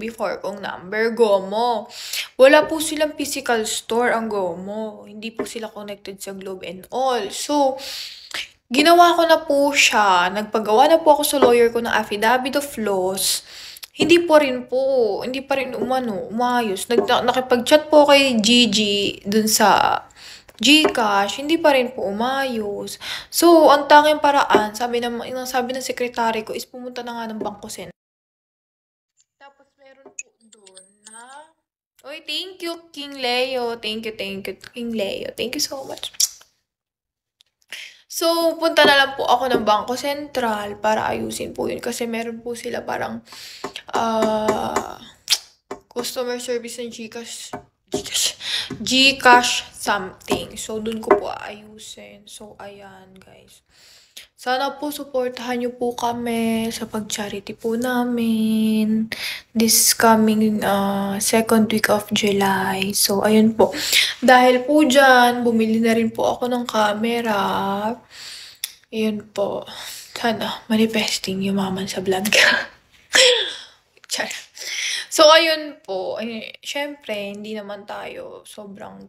before kong number, GOMO. Wala po silang physical store ang GOMO. Hindi po sila connected sa Globe and all. So, ginawa ko na po siya. Nagpagawa na po ako sa lawyer ko ng affidavit of loss. Hindi pa rin umayos. Nakipag-chat po kay Gigi dun sa GCash, hindi pa rin po umayos. So, ang tanging paraan, sabi ng sekretary ko is pumunta na nga ng Bangko Sentral. Tapos meron po doon na, Uy, thank you, King Leo. Thank you, King Leo. Thank you so much. So, punta na lang po ako ng Bangko Sentral para ayusin po yun. Kasi meron po sila parang customer service ng GCash something. So, dun ko po ayusin. So, ayan, guys. Sana po supportahan niyo po kami sa pag-charity po namin this coming second week of July. So, ayun po. Dahil po dyan, bumili na rin po ako ng camera. Ayun po. Sana manifesting yumaman sa vlog. Char. So, ayun po. Syempre, hindi naman tayo sobrang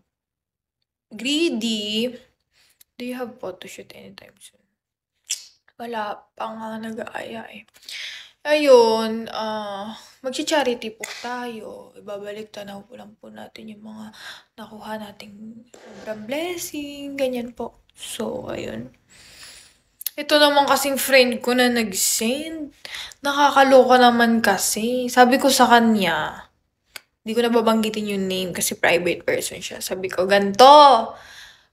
greedy. Do you have photoshoot anytime soon? Wala pa nga nag-aaya eh. Ayun, magcha-charity po tayo. Ibabalik tanaw po lang po natin yung mga nakuha nating sobrang blessing, ganyan po. So, ayun. Ito naman kasing friend ko na nag-send. Nakakaloka naman kasi. Sabi ko sa kanya, hindi ko na babanggitin yung name kasi private person siya. Sabi ko, ganto,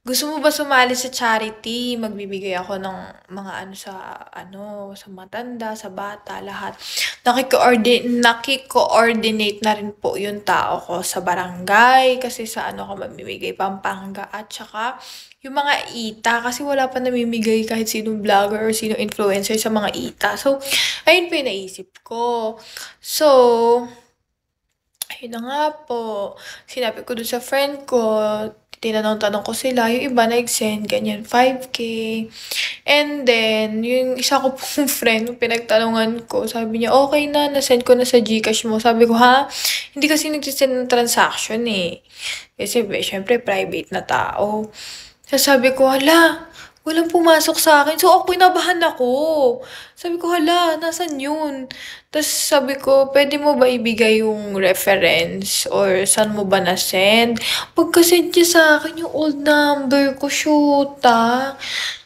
gusto mo ba sumali sa charity? Magbibigay ako ng mga sa matanda, sa bata, lahat. Nakiko-ordinate na rin po yung tao ko sa barangay kasi sa ako mamimigay, Pampanga, at saka yung mga ita kasi wala pa namimigay kahit sinong vlogger or sinong influencer sa mga ita. So, ayun po yung naisip ko. So, ayun na nga po. Sinabi ko dun sa friend ko, tinanong-tanong ko sila, yung iba nag-send, ganyan, 5K. And then, yung isa ko pong friend, yung pinagtanungan ko, sabi niya, okay na, nasend ko na sa GCash mo. Sabi ko, ha? Hindi kasi nagsisend ng transaction eh. Kasi, syempre, private na tao. Sabi ko, hala, walang pumasok sa akin. So, ako, kinabahan ako. Sabi ko, hala, nasan yun? Tapos sabi ko, pwede mo ba ibigay yung reference or saan mo ba na-send? Pagka-send niya sa akin yung old number ko, shoot ah.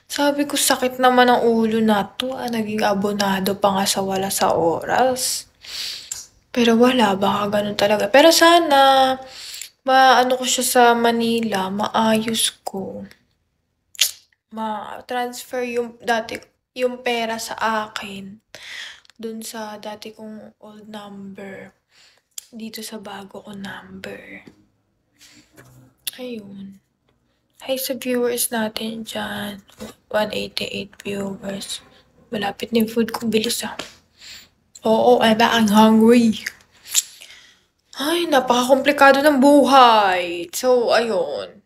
Sabi ko, sakit naman ang ulo na to. Naging abonado pa nga sa wala sa oras. Pero wala, baka ganun talaga. Pero sana, maano ko siya sa Manila, maayos ko. Ma-transfer yung pera sa akin dun sa dati kong old number dito sa bago ko number. Ayun. Hi sa viewers natin dyan. 188 viewers. Malapit na yung food ko. Bilis ah. Oo, ang hungry. Ay, napaka-komplikado ng buhay. So, ayun.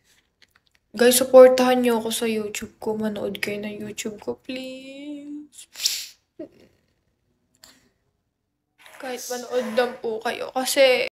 Guys, supportahan niyo ako sa YouTube ko. Manood kayo ng YouTube ko, please. Kahit manood lang po kayo. Kasi